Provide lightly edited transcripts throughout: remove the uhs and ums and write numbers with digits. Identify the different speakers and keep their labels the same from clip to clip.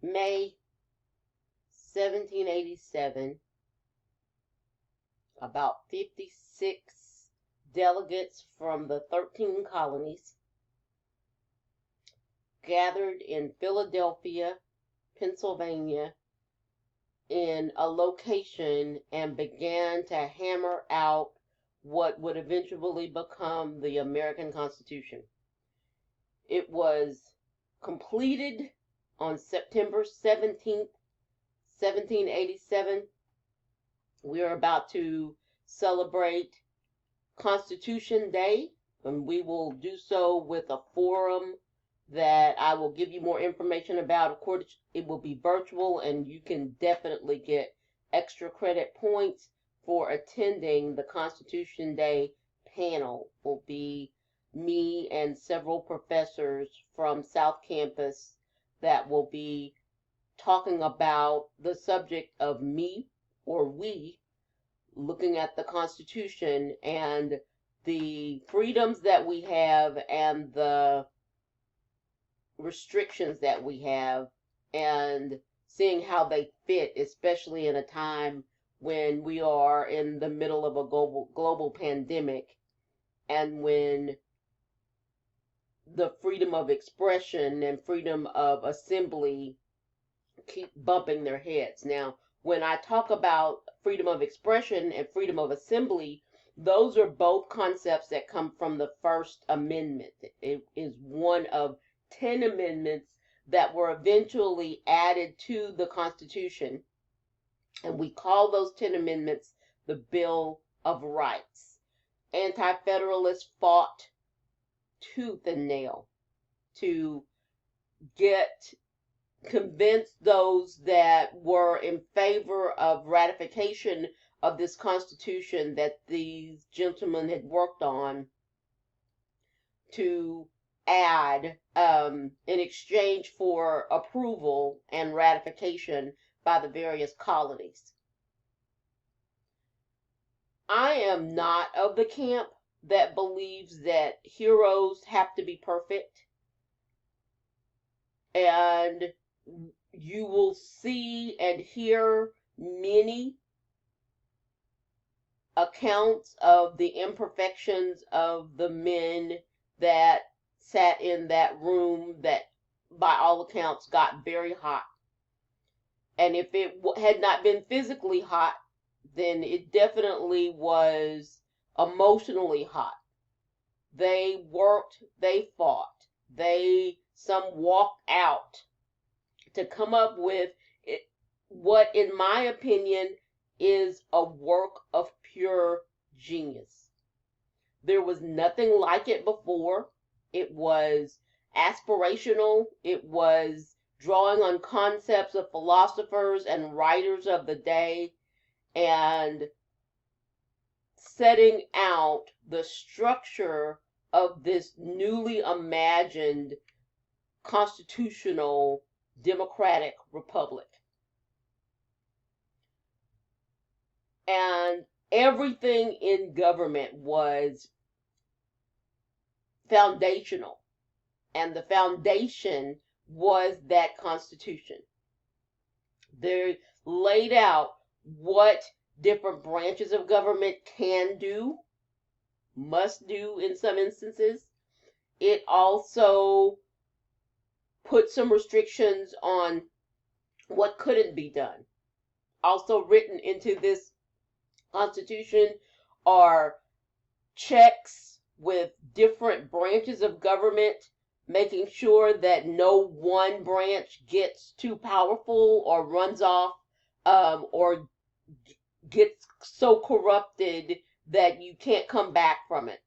Speaker 1: May 1787, about 56 delegates from the 13 colonies gathered in Philadelphia, Pennsylvania, in a location and began to hammer out what would eventually become the American Constitution. It was completed on September 17th, 1787. We are about to celebrate Constitution Day, and we will do so with a forum that I will give you more information about. Of course, it will be virtual, and you can definitely get extra credit points for attending the Constitution Day panel. Will be me and several professors from South Campus that will be talking about the subject of me, or we, looking at the Constitution and the freedoms that we have and the restrictions that we have, and seeing how they fit, especially in a time when we are in the middle of a global pandemic, and when the freedom of expression and freedom of assembly keep bumping their heads. Now, when I talk about freedom of expression and freedom of assembly, those are both concepts that come from the First Amendment. It is one of 10 amendments that were eventually added to the Constitution, and we call those 10 amendments the Bill of Rights. Anti-Federalists fought tooth and nail to convince those that were in favor of ratification of this Constitution that these gentlemen had worked on to add in exchange for approval and ratification by the various colonies. I am not of the camp that believes that heroes have to be perfect, and you will see and hear many accounts of the imperfections of the men that sat in that room that, by all accounts, got very hot. And if it had not been physically hot, then it definitely was emotionally hot. They worked, they fought, some walked out to come up with what, in my opinion, is a work of pure genius. There was nothing like it before. It was aspirational. It was drawing on concepts of philosophers and writers of the day and setting out the structure of this newly imagined constitutional democratic republic. And everything in government was foundational, and the foundation was that Constitution. They laid out what different branches of government can do, must do in some instances. It also put some restrictions on what couldn't be done. Also written into this Constitution are checks with different branches of government, making sure that no one branch gets too powerful or runs off or gets so corrupted that you can't come back from it.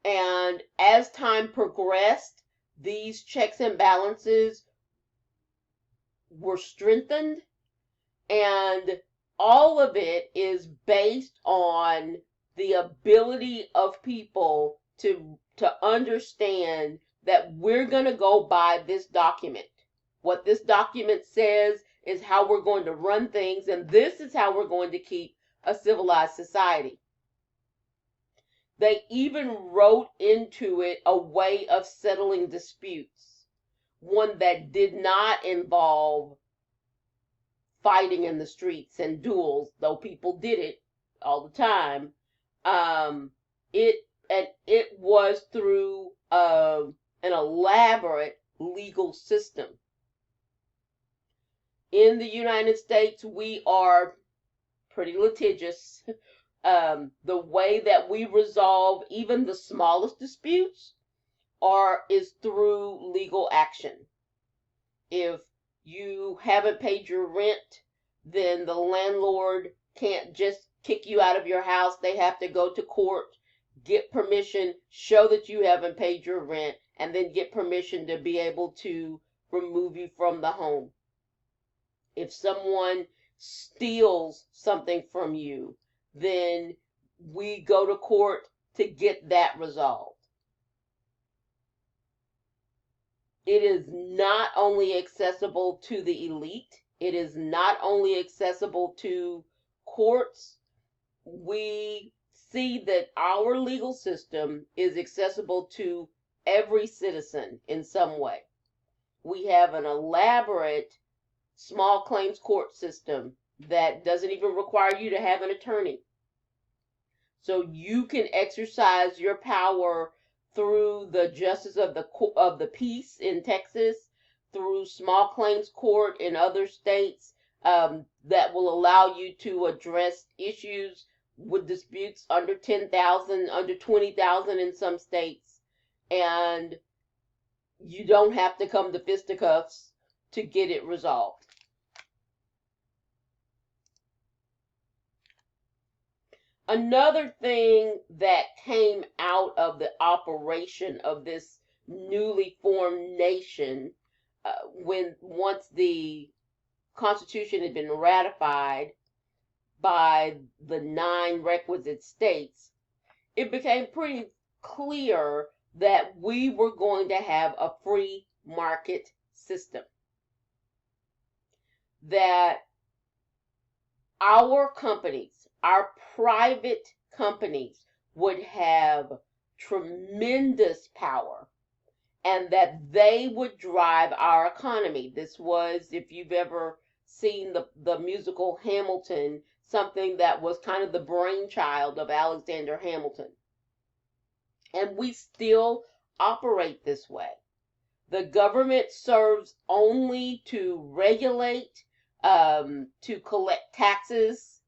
Speaker 1: And as time progressed, these checks and balances were strengthened, and all of it is based on the ability of people to understand that we're going to go by this document. What this document says is how we're going to run things, and this is how we're going to keep a civilized society. They even wrote into it a way of settling disputes. one that did not involve fighting in the streets and duels, though people did it all the time. It was through an elaborate legal system. In the United States, we are pretty litigious. The way that we resolve even the smallest disputes is through legal action. If you haven't paid your rent, then the landlord can't just kick you out of your house. They have to go to court, get permission, show that you haven't paid your rent, and then get permission to be able to remove you from the home. If someone steals something from you, then we go to court to get that resolved. It is not only accessible to the elite, it is not only accessible to courts. We see that our legal system is accessible to every citizen in some way. We have an elaborate small claims court system that doesn't even require you to have an attorney. So you can exercise your power through the justice of the peace in Texas, through small claims court in other states, that will allow you to address issues with disputes under 10,000, under 20,000 in some states, and you don't have to come to fisticuffs to get it resolved. Another thing that came out of the operation of this newly formed nation, once the Constitution had been ratified by the 9 requisite states, it became pretty clear that we were going to have a free market system. That our companies, our private companies, would have tremendous power and that they would drive our economy. This was, if you've ever seen the musical Hamilton, something that was kind of the brainchild of Alexander Hamilton. And we still operate this way. The government serves only to regulate, to collect taxes,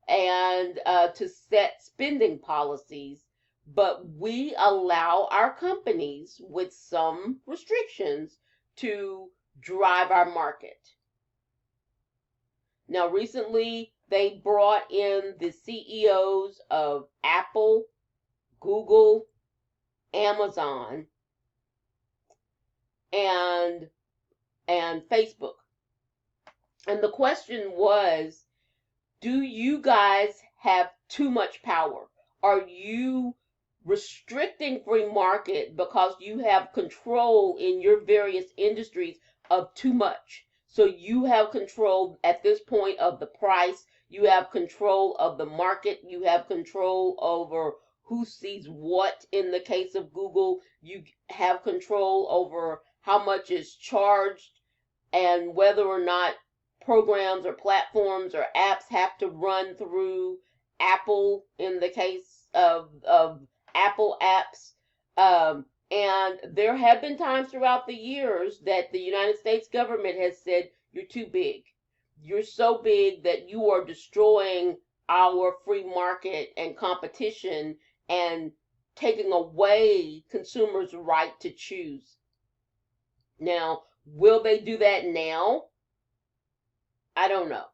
Speaker 1: and to set spending policies, but we allow our companies, with some restrictions, to drive our market. Now, recently, they brought in the CEOs of Apple, Google, Amazon, and Facebook. And the question was, do you guys have too much power? Are you restricting free market because you have control in your various industries of too much? So you have control at this point of the price, you have control of the market, you have control over who sees what. In the case of Google, you have control over how much is charged and whether or not programs or platforms or apps have to run through Apple in the case of Apple apps. And there have been times throughout the years that the United States government has said, you're too big. You're so big that you are destroying our free market and competition and taking away consumers' right to choose. Now, will they do that now? I don't know.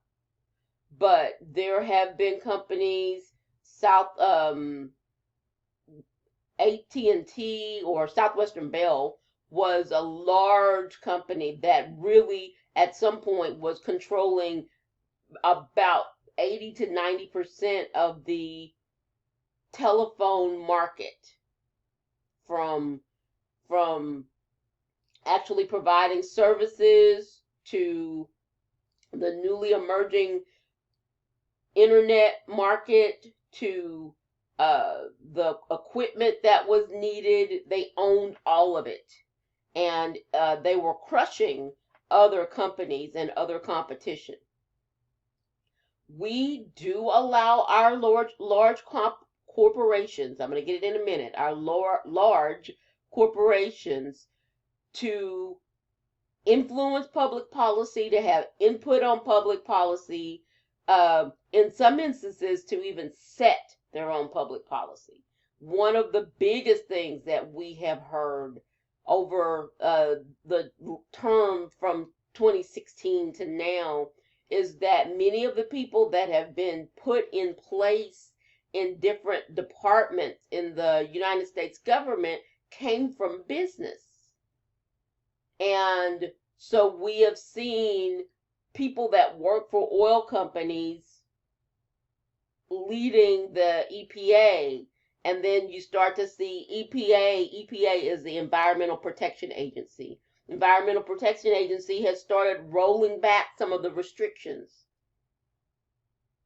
Speaker 1: But there have been companies, AT&T or Southwestern Bell was a large company that really at some point was controlling about 80 to 90% of the telephone market, from actually providing services to the newly emerging internet market, to the equipment that was needed. They owned all of it. and they were crushing other companies and other competition. We do allow our large corporations, I'm going to get it in a minute, our large corporations to influence public policy, to have input on public policy, in some instances to even set their own public policy. One of the biggest things that we have heard over the term from 2016 to now is that many of the people that have been put in place in different departments in the United States government came from business. And so we have seen people that work for oil companies leading the EPA, and then you start to see EPA is the Environmental Protection Agency. Environmental Protection Agency has started rolling back some of the restrictions.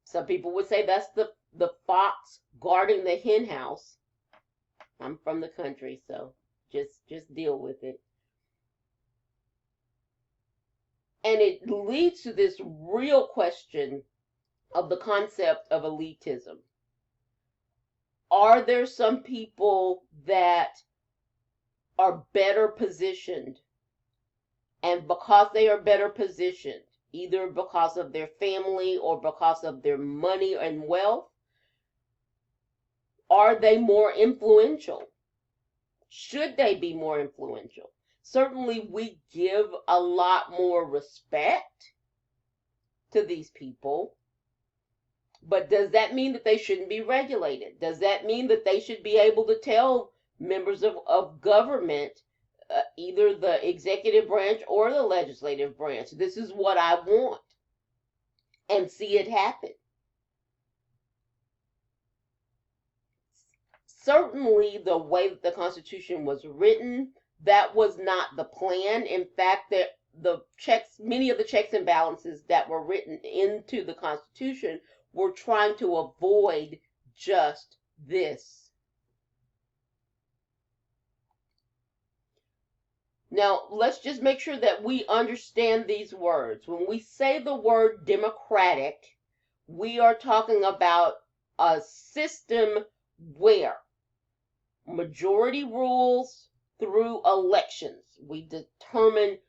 Speaker 1: Some people would say that's the fox guarding the hen house. I'm from the country, so just deal with it. And it leads to this real question of the concept of elitism. Are there some people that are better positioned, and because they are better positioned, either because of their family or because of their money and wealth, are they more influential? Should they be more influential? Certainly, we give a lot more respect to these people, but does that mean that they shouldn't be regulated? Does that mean that they should be able to tell members of government, either the executive branch or the legislative branch, this is what I want, and see it happen? Certainly, the way that the Constitution was written, that was not the plan. In fact, many of the checks and balances that were written into the Constitution were trying to avoid just this. Now, let's just make sure that we understand these words. When we say the word democratic, we are talking about a system where majority rules through elections. We determine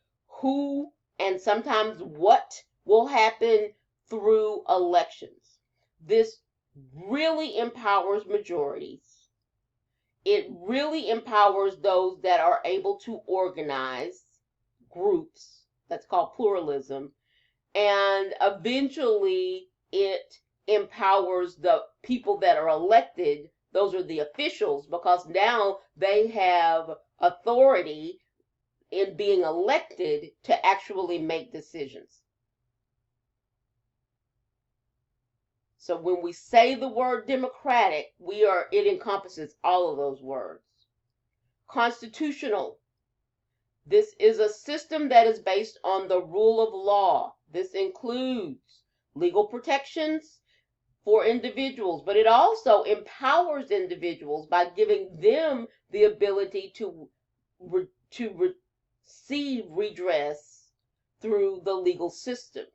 Speaker 1: who and sometimes what will happen through elections. This really empowers majorities. It really empowers those that are able to organize groups. That's called pluralism. And eventually it empowers the people that are elected. Those are the officials, because now they have authority in being elected to actually make decisions. So when we say the word democratic, it encompasses all of those words. Constitutional. This is a system that is based on the rule of law. This includes legal protections for individuals, but it also empowers individuals by giving them the ability to receive redress through the legal system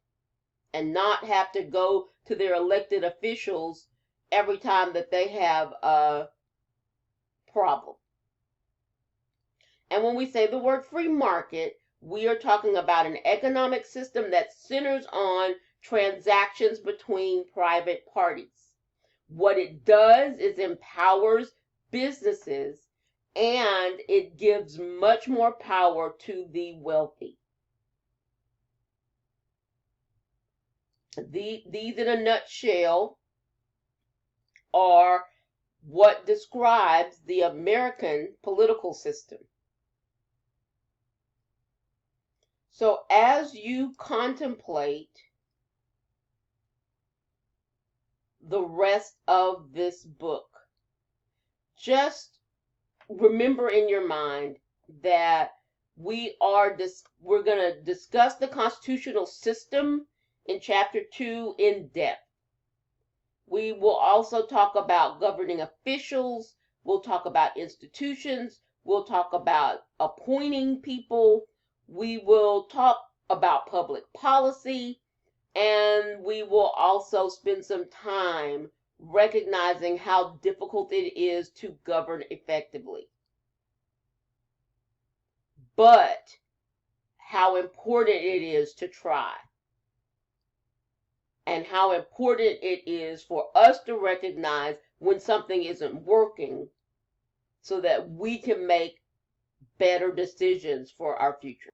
Speaker 1: and not have to go to their elected officials every time that they have a problem. And when we say the word free market, we are talking about an economic system that centers on transactions between private parties. What it does is empowers businesses, and it gives much more power to the wealthy. These in a nutshell are what describes the American political system. So as you contemplate the rest of this book, just remember in your mind that we're going to discuss the constitutional system in chapter 2 in depth. We will also talk about governing officials. We'll talk about institutions. We'll talk about appointing people. We will talk about public policy. And we will also spend some time recognizing how difficult it is to govern effectively, but how important it is to try, and how important it is for us to recognize when something isn't working so that we can make better decisions for our future.